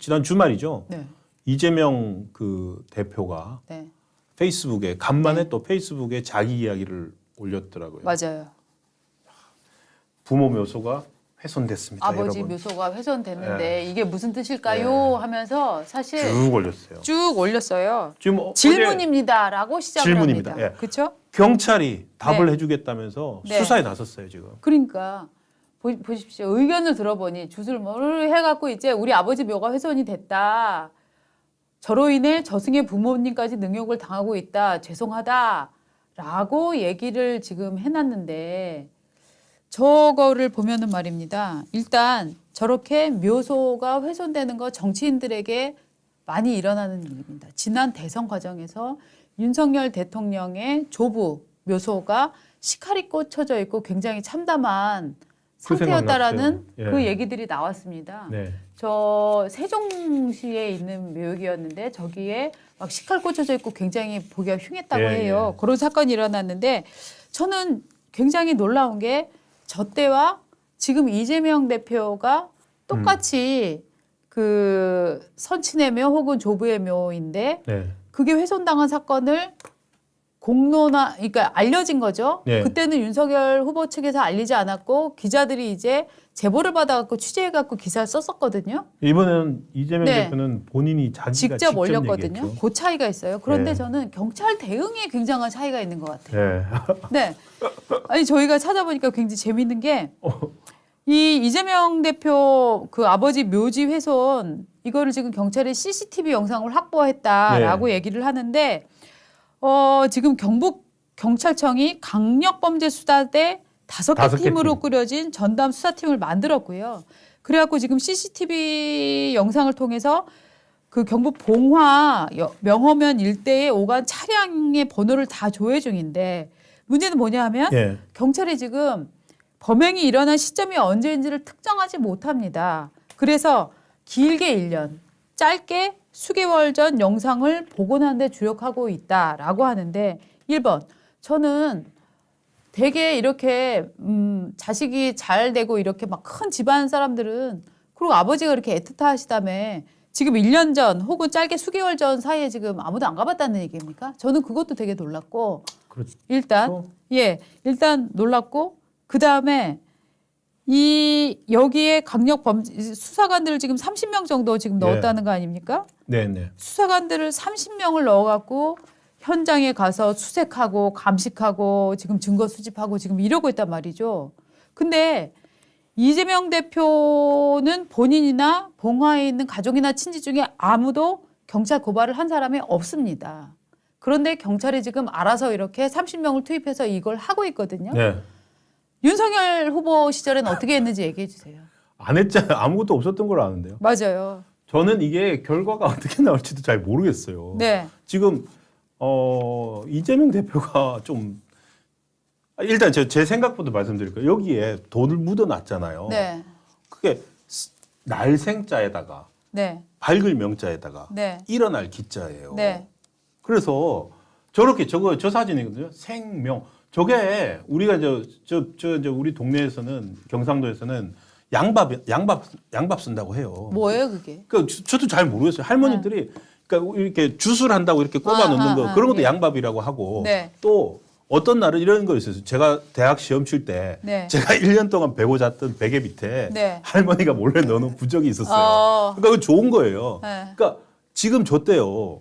지난 주말이죠. 네. 이재명 그 대표가 네. 페이스북에 간만에 네. 또 페이스북에 자기 이야기를 올렸더라고요. 맞아요. 부모 묘소가 훼손됐습니다. 아버지 여러분. 묘소가 훼손됐는데 네. 이게 무슨 뜻일까요? 네. 하면서 사실 쭉 올렸어요. 쭉 올렸어요. 지금 질문입니다라고 시작을 질문입니다. 합니다. 예. 그렇죠? 경찰이 답을 네. 해주겠다면서 네. 수사에 나섰어요 지금. 그러니까 보십시오. 의견을 들어보니 주술모를 해갖고 이제 우리 아버지 묘가 훼손이 됐다. 저로 인해 저승의 부모님까지 능욕을 당하고 있다. 죄송하다라고 얘기를 지금 해놨는데 저거를 보면은 말입니다. 일단 저렇게 묘소가 훼손되는 거 정치인들에게 많이 일어나는 일입니다. 지난 대선 과정에서 윤석열 대통령의 조부 묘소가 시칼이 꽂혀져 있고 굉장히 참담한 그 상태였다라는 생각났어요. 예. 그 얘기들이 나왔습니다. 네. 저 세종시에 있는 묘역이었는데 저기에 막 시칼 꽂혀져 있고 굉장히 보기가 흉했다고 예, 해요. 예. 그런 사건이 일어났는데 저는 굉장히 놀라운 게 저 때와 지금 이재명 대표가 똑같이 그 선친의 묘 혹은 조부의 묘인데 네. 그게 훼손당한 사건을 공론화, 그러니까 알려진 거죠. 네. 그때는 윤석열 후보 측에서 알리지 않았고 기자들이 이제 제보를 받아갖고 취재해갖고 기사를 썼었거든요. 이번에는 이재명 네. 대표는 본인이 자기가 직접 올렸거든요. 얘기했죠. 그 차이가 있어요. 그런데 네. 저는 경찰 대응에 굉장한 차이가 있는 것 같아요. 네. 네. 아니 저희가 찾아보니까 굉장히 재밌는 게 이 이재명 대표 그 아버지 묘지 훼손 이거를 지금 경찰이 CCTV 영상을 확보했다라고 네. 얘기를 하는데 지금 경북 경찰청이 강력범죄수사대 다섯 다섯 개 개 팀으로 팀. 꾸려진 전담 수사팀을 만들었고요. 그래갖고 지금 CCTV 영상을 통해서 그 경북 봉화 명허면 일대에 오간 차량의 번호를 다 조회 중인데 문제는 뭐냐 하면 예. 경찰이 지금 범행이 일어난 시점이 언제인지를 특정하지 못합니다. 그래서 길게 1년, 짧게 수개월 전 영상을 복원하는 데 주력하고 있다라고 하는데 1번, 저는 되게 이렇게 자식이 잘 되고 이렇게 막 큰 집안 사람들은 그리고 아버지가 이렇게 애틋하시다며 지금 1년 전 혹은 짧게 수개월 전 사이에 지금 아무도 안 가봤다는 얘기입니까? 저는 그것도 되게 놀랐고 그렇죠. 일단 일단 놀랐고 그 다음에 여기에 강력 범죄 수사관들을 지금 30명 정도 지금 넣었다는 거 아닙니까? 네네. 수사관들을 30명을 넣어갖고 현장에 가서 수색하고 감식하고 지금 증거 수집하고 지금 이러고 있단 말이죠. 근데 이재명 대표는 본인이나 봉화에 있는 가족이나 친지 중에 아무도 경찰 고발을 한 사람이 없습니다. 그런데 경찰이 지금 알아서 이렇게 30명을 투입해서 이걸 하고 있거든요. 네. 윤석열 후보 시절엔 어떻게 했는지 얘기해 주세요. 안 했잖아요. 아무것도 없었던 걸 아는데요. 맞아요. 저는 이게 결과가 어떻게 나올지도 잘 모르겠어요. 네. 지금 이재명 대표가 좀 일단 제 생각부터 말씀드릴게요. 여기에 돈을 묻어놨잖아요. 네. 그게 날생자에다가 네. 밝을 명자에다가 네. 일어날 기자예요. 네. 그래서 저렇게 저 사진이거든요. 생명. 저게 우리가 이제 우리 동네에서는 경상도에서는 양밥 쓴다고 해요. 뭐예요, 그게? 그러니까 저도 잘 모르겠어요. 할머니들이 그러니까 이렇게 주술한다고 이렇게 꼽아 놓는 거 그런 것도 예. 양밥이라고 하고 네. 또 어떤 날은 이런 거 있었어요. 제가 대학 시험 칠 때 네. 제가 1년 동안 베고 잤던 베개 밑에 네. 할머니가 몰래 넣어놓은 부적이 있었어요. 어. 그러니까 그거 좋은 거예요. 네. 그러니까 지금 저 때요.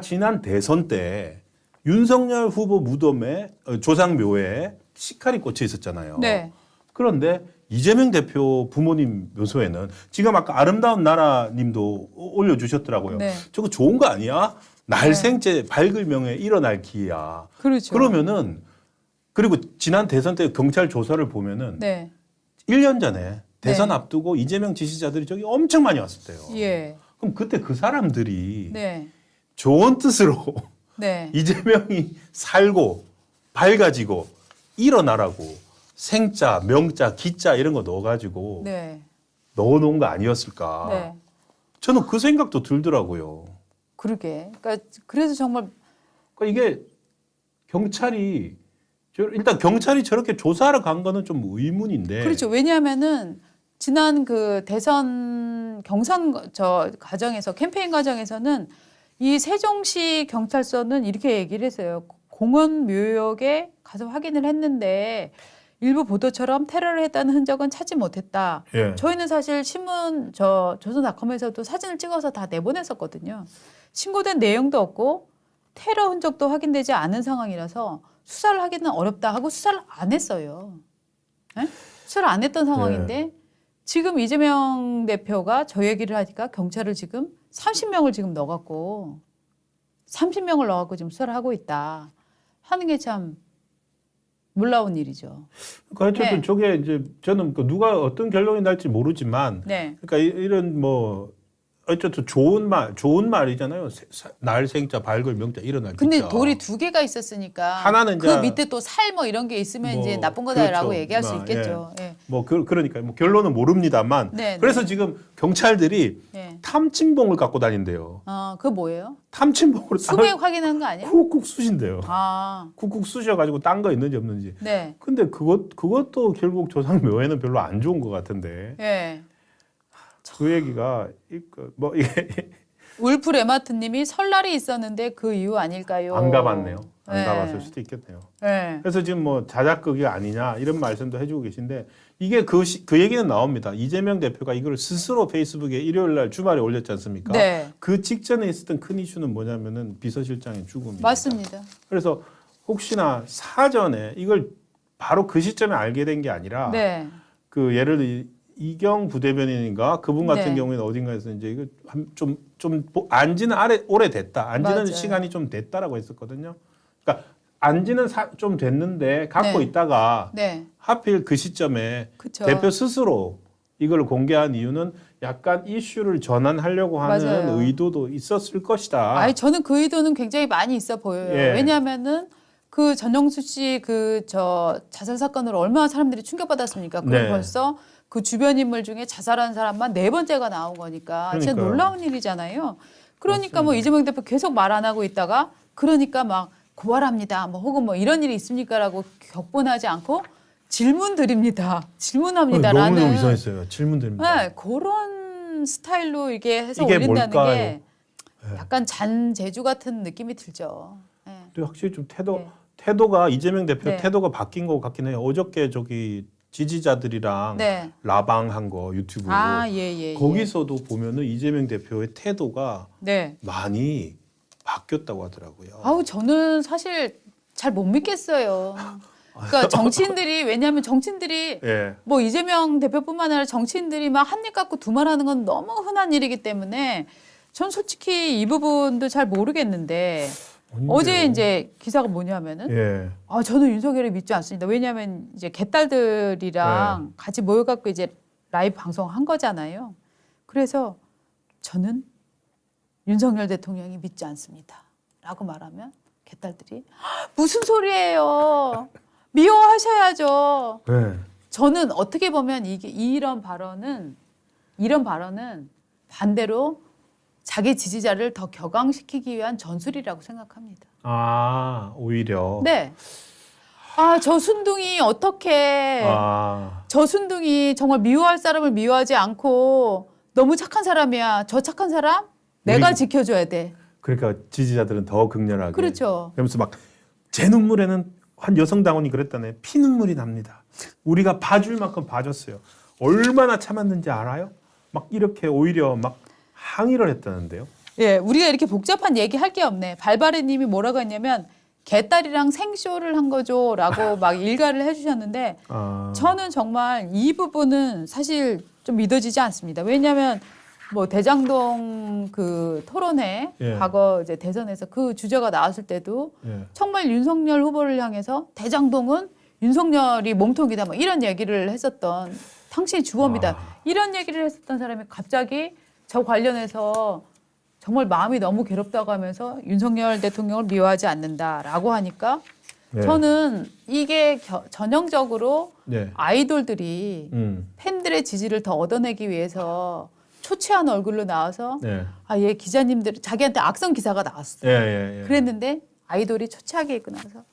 지난 대선 때 윤석열 후보 무덤에 조상묘에 시칼이 꽂혀 있었잖아요. 네. 그런데 이재명 대표 부모님 묘소에는 지금 아까 아름다운 나라님도 올려주셨더라고요. 네. 저거 좋은 거 아니야? 날생제 밝을 명에 일어날 기야. 그렇죠. 그러면은 그리고 지난 대선 때 경찰 조사를 보면은 네. 1년 전에 대선 네. 앞두고 이재명 지지자들이 저기 엄청 많이 왔을 때요. 예. 그럼 그때 그 사람들이 네. 좋은 뜻으로 네. 이재명이 살고 밝아지고 일어나라고 생자, 명자, 기자 이런 거 넣어가지고 네. 넣어놓은 거 아니었을까. 네. 저는 그 생각도 들더라고요. 그러게. 그러니까 그래서 정말 그러니까 이게 일단 경찰이 저렇게 조사하러 간 거는 좀 의문인데. 그렇죠. 왜냐하면은 지난 그 대선 경선 과정에서 캠페인 과정에서는 이 세종시 경찰서는 이렇게 얘기를 했어요. 공원 묘역에 가서 확인을 했는데 일부 보도처럼 테러를 했다는 흔적은 찾지 못했다. 예. 저희는 사실 신문 조선닷컴에서도 사진을 찍어서 다 내보냈었거든요. 신고된 내용도 없고 테러 흔적도 확인되지 않은 상황이라서 수사를 하기는 어렵다 하고 수사를 안 했어요. 네? 수사를 안 했던 상황인데 지금 이재명 대표가 저 얘기를 하니까 경찰을 지금 30명을 지금 넣어갖고 30명을 넣어갖고 지금 수사를 하고 있다 하는 게 참 놀라운 일이죠. 그러니까 어쨌든 네. 저게 이제 저는 그 누가 어떤 결론이 날지 모르지만 네. 그러니까 이런 뭐 어쨌든 좋은 말이잖아요. 날 생자 밝을 명자 일어날 근데 기자. 돌이 두 개가 있었으니까 하나는 그 이제 밑에 또 살 뭐 이런 게 있으면 뭐 이제 나쁜 거다라고 그렇죠. 얘기할 수 있겠죠. 예. 뭐 그러니까 뭐 결론은 모릅니다만 네, 그래서 네. 지금 경찰들이 예. 탐침봉을 갖고 다닌대요. 그거 뭐예요? 탐침봉으로 수백 확인하는 거 아니에요? 쿡쿡 쑤신대요. 아, 쿡쿡 쑤셔가지고 딴 거 있는지 없는지. 네. 근데 그것도 결국 조상묘에는 별로 안 좋은 것 같은데 예. 그 얘기가 뭐 이게 울프 레마트님이 설날이 있었는데 그 이유 아닐까요? 안 가봤네요. 안 네. 가봤을 수도 있겠네요. 네. 그래서 지금 뭐 자작극이 아니냐 이런 말씀도 해주고 계신데 이게 그 얘기는 나옵니다. 이재명 대표가 이걸 스스로 페이스북에 일요일 날 주말에 올렸지 않습니까? 네. 그 직전에 있었던 큰 이슈는 뭐냐면은 비서실장의 죽음입니다. 맞습니다. 그래서 혹시나 사전에 이걸 바로 그 시점에 알게 된 게 아니라 네. 그 예를 들어 이경 부대변인인가 그분 같은 네. 경우에는 어딘가에서 이제 이거 좀 안지는 오래됐다. 안지는 맞아요. 시간이 좀 됐다라고 했었거든요. 그러니까 안지는 좀 됐는데 갖고 네. 있다가 네. 하필 그 시점에 그쵸. 대표 스스로 이걸 공개한 이유는 약간 이슈를 전환하려고 하는 맞아요. 의도도 있었을 것이다. 아니 저는 그 의도는 굉장히 많이 있어 보여요. 예. 왜냐하면은 그 전영수 씨 그 자살 사건으로 얼마나 사람들이 충격받았습니까? 그럼 네. 벌써 그 주변 인물 중에 자살한 사람만 4번째가 나온 거니까 진짜 그러니까요. 놀라운 일이잖아요. 그러니까 맞습니다. 뭐 이재명 대표 계속 말 안 하고 있다가 그러니까 막 고발합니다. 뭐 혹은 뭐 이런 일이 있습니까라고 격분하지 않고 질문 드립니다. 질문합니다라는 너무너무 이상했어요. 질문 드립니다. 네, 그런 스타일로 이게 해서 이게 올린다는 뭘까요? 게 약간 잔재주 같은 느낌이 들죠. 네. 근데 확실히 좀 네. 태도가 이재명 대표 네. 태도가 바뀐 것 같긴 해요. 어저께 저기 지지자들이랑 네. 라방한 거 유튜브 아, 예. 거기서도 보면은 이재명 대표의 태도가 네. 많이 바뀌었다고 하더라고요. 아우 저는 사실 잘 못 믿겠어요. 그러니까 정치인들이 왜냐하면 정치인들이 예. 뭐 이재명 대표뿐만 아니라 정치인들이 막 한 입 갖고 두 말 하는 건 너무 흔한 일이기 때문에 전 솔직히 이 부분도 잘 모르겠는데 아닌데요. 어제 이제 기사가 뭐냐면은 예. 저는 윤석열을 믿지 않습니다. 왜냐하면 이제 개딸들이랑 같이 모여갖고 이제 라이브 방송한 거잖아요. 그래서 저는 윤석열 대통령이 믿지 않습니다. 라고 말하면 개딸들이 무슨 소리예요. 미워하셔야죠. 네. 저는 어떻게 보면 이런 발언은 반대로 자기 지지자를 더 격앙시키기 위한 전술이라고 생각합니다. 아 오히려. 네. 저 순둥이 어떻게 저 순둥이 정말 미워할 사람을 미워하지 않고 너무 착한 사람이야. 저 착한 사람 내가 지켜줘야 돼. 그러니까 지지자들은 더 극렬하게. 그렇죠. 그러면서 막 제 눈물에는 한 여성 당원이 그랬다네. 피눈물이 납니다. 우리가 봐줄 만큼 봐줬어요. 얼마나 참았는지 알아요? 막 이렇게 오히려 막 항의를 했다는데요. 예, 우리가 이렇게 복잡한 얘기 할 게 없네. 발바레님이 뭐라고 했냐면 개딸이랑 생쇼를 한 거죠라고 막 일가를 해주셨는데 저는 정말 이 부분은 사실 좀 믿어지지 않습니다. 왜냐하면 뭐 대장동 그 토론회 과거 이제 대선에서 그 주제가 나왔을 때도 정말 윤석열 후보를 향해서 대장동은 윤석열이 몸통이다 뭐 이런 얘기를 했었던 당신이 주범이다 이런 얘기를 했었던 사람이 갑자기 저 관련해서 정말 마음이 너무 괴롭다고 하면서 윤석열 대통령을 미워하지 않는다라고 하니까 저는 이게 전형적으로 아이돌들이 팬들의 지지를 더 얻어내기 위해서 초췌한 얼굴로 나와서 얘 기자님들 자기한테 악성 기사가 나왔어요. 그랬는데 아이돌이 초췌하게 입고 나와서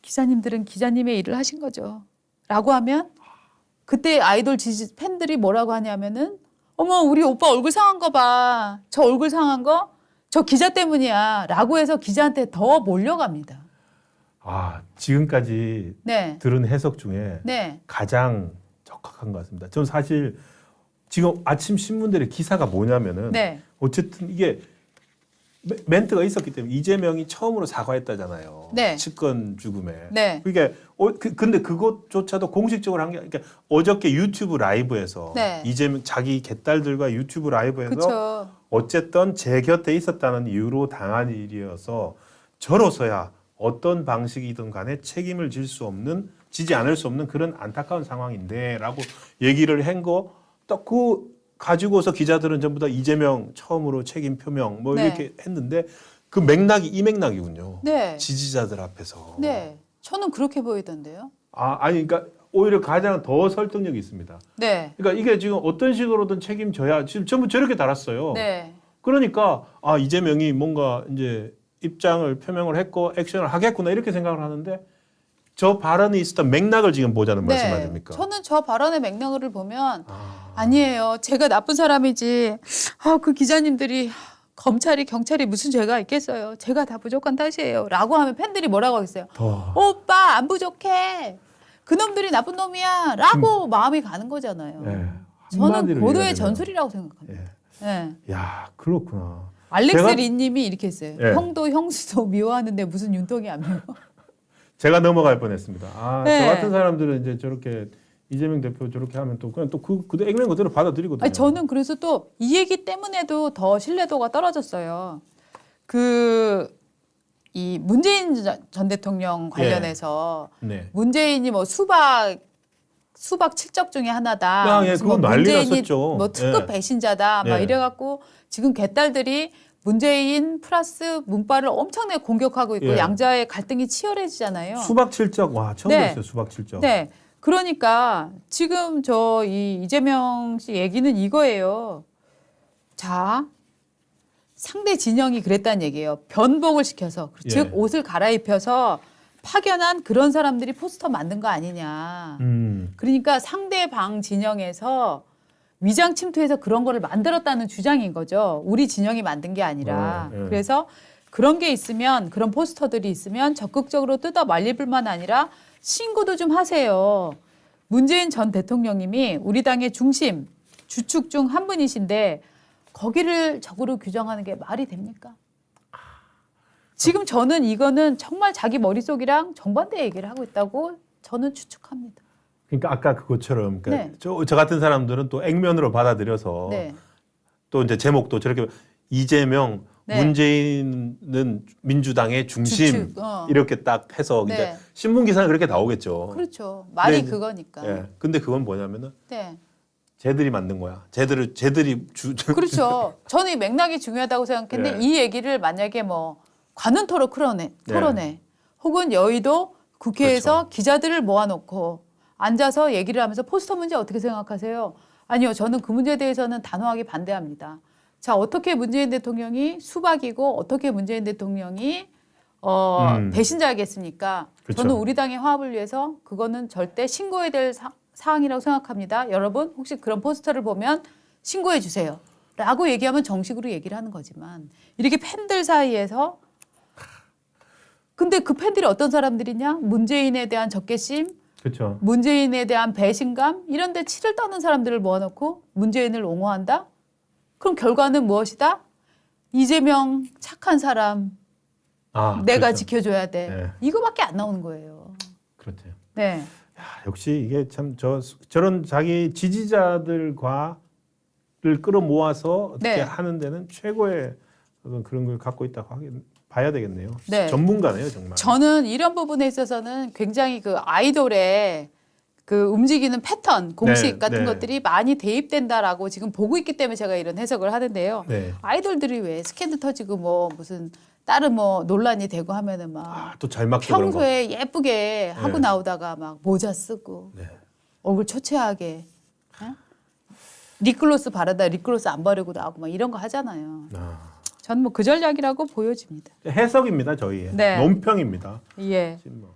기자님들은 기자님의 일을 하신 거죠. 라고 하면 그때 아이돌 지지 팬들이 뭐라고 하냐면은 어머 우리 오빠 얼굴 상한 거 봐. 저 얼굴 상한 거 저 기자 때문이야. 라고 해서 기자한테 더 몰려갑니다. 아, 지금까지 네. 들은 해석 중에 네. 가장 적합한 것 같습니다. 저는 사실 지금 아침 신문들의 기사가 뭐냐면은 네. 어쨌든 이게 멘트가 있었기 때문에 이재명이 처음으로 사과했다잖아요. 네. 측근 죽음에. 네. 그게 근데 그것조차도 공식적으로 한 게 그러니까 어저께 유튜브 라이브에서 네. 이재명 자기 개딸들과 유튜브 라이브에서 그렇죠. 어쨌든 제 곁에 있었다는 이유로 당한 일이어서 저로서야 어떤 방식이든 간에 책임을 지지 않을 수 없는 그런 안타까운 상황인데라고 얘기를 한 거 딱 그 가지고서 기자들은 전부 다 이재명 처음으로 책임 표명 뭐 네. 이렇게 했는데 그 맥락이 이 맥락이군요. 네. 지지자들 앞에서. 네. 저는 그렇게 보이던데요. 아니 그러니까 오히려 가장 더 설득력이 있습니다. 네. 그러니까 이게 지금 어떤 식으로든 책임져야 지금 전부 저렇게 달았어요. 네. 그러니까 이재명이 뭔가 이제 입장을 표명을 했고 액션을 하겠구나 이렇게 생각을 하는데 저 발언이 있었던 맥락을 지금 보자는 말씀 네. 아닙니까? 저는 저 발언의 맥락을 보면 아니에요. 제가 나쁜 사람이지. 그 기자님들이 검찰이 경찰이 무슨 죄가 있겠어요. 제가 다 부족한 탓이에요. 라고 하면 팬들이 뭐라고 하겠어요. 오빠 안 부족해. 그놈들이 나쁜 놈이야. 라고 마음이 가는 거잖아요. 네. 저는 한마디로 고도의 얘기하면. 전술이라고 생각합니다. 예. 네. 야 그렇구나. 알렉스 제가- 리님이 이렇게 했어요. 네. 형도 형수도 미워하는데 무슨 윤통이 안 미워. 제가 넘어갈 뻔했습니다. 네. 저 같은 사람들은 이제 저렇게 이재명 대표 저렇게 하면 또 그냥 또 그 액면 그대로 받아들이거든요. 아니, 저는 그래서 또 이 얘기 때문에도 더 신뢰도가 떨어졌어요. 이 문재인 전 대통령 관련해서 네. 문재인이 뭐 수박 칠적 중에 하나다. 예, 무슨 그건 난리 문재인이 났었죠. 뭐 특급 예. 배신자다. 막 예. 이래갖고 지금 개딸들이 문재인 플러스 문바를 엄청나게 공격하고 있고 예. 양자의 갈등이 치열해지잖아요. 수박 칠적 와 처음 네. 들었어요. 수박 칠적. 네. 그러니까 지금 이재명 씨 얘기는 이거예요. 자, 상대 진영이 그랬다는 얘기예요. 변복을 시켜서. 예. 즉 옷을 갈아입혀서 파견한 그런 사람들이 포스터 만든 거 아니냐. 그러니까 상대방 진영에서 위장 침투해서 그런 거를 만들었다는 주장인 거죠. 우리 진영이 만든 게 아니라. 예. 그래서 그런 게 있으면 그런 포스터들이 있으면 적극적으로 뜯어 말릴 뿐만 아니라 신고도 좀 하세요. 문재인 전 대통령님이 우리 당의 중심, 주축 중 한 분이신데 거기를 적으로 규정하는 게 말이 됩니까? 지금 저는 이거는 정말 자기 머릿속이랑 정반대 얘기를 하고 있다고 저는 추측합니다. 그러니까 아까 그것처럼 그러니까 네. 저 같은 사람들은 또 액면으로 받아들여서 네. 또 이제 제목도 저렇게 이재명 네. 문재인은 민주당의 중심 주축, 이렇게 딱 해서 네. 이제 신문 기사는 그렇게 나오겠죠. 그렇죠. 말이 네. 그거니까. 예. 근데 그건 뭐냐면은 네. 쟤들이 만든 거야. 쟤들이 그렇죠. 저는 이 맥락이 중요하다고 생각했는데 네. 이 얘기를 만약에 뭐 관훈토론 토론회 혹은 여의도 국회에서 그렇죠. 기자들을 모아놓고 앉아서 얘기를 하면서 포스터 문제 어떻게 생각하세요? 아니요. 저는 그 문제에 대해서는 단호하게 반대합니다. 자, 어떻게 문재인 대통령이 수박이고 어떻게 문재인 대통령이 배신자겠습니까? 그렇죠. 저는 우리 당의 화합을 위해서 그거는 절대 신고해야 될 사항이라고 생각합니다. 여러분 혹시 그런 포스터를 보면 신고해 주세요. 라고 얘기하면 정식으로 얘기를 하는 거지만 이렇게 팬들 사이에서 근데 그 팬들이 어떤 사람들이냐? 문재인에 대한 적개심, 그렇죠. 문재인에 대한 배신감 이런 데 치를 떠는 사람들을 모아놓고 문재인을 옹호한다? 그럼 결과는 무엇이다? 이재명 착한 사람 내가 그렇죠. 지켜줘야 돼. 네. 이거밖에 안 나오는 거예요. 그렇죠. 네. 야, 역시 이게 참 저런 자기 지지자들과를 끌어모아서 어떻게 네. 하는 데는 최고의 그런 걸 갖고 있다고 봐야 되겠네요. 네. 전문가네요, 정말. 저는 이런 부분에 있어서는 굉장히 그 아이돌의 그 움직이는 패턴, 공식 네, 같은 네. 것들이 많이 대입된다라고 지금 보고 있기 때문에 제가 이런 해석을 하는데요. 네. 아이돌들이 왜 스캔들 터지고 뭐 무슨 다른 뭐 논란이 되고 하면은 막 또 잘 막혀 그런 거. 평소에 예쁘게 하고 네. 나오다가 막 모자 쓰고 네. 얼굴 초췌하게 립글로스 바르다 립글로스 안 바르고 나오고 막 이런 거 하잖아요. 저는 뭐 그 전략이라고 보여집니다. 해석입니다, 저희. 네. 논평입니다. 예. 지금 뭐.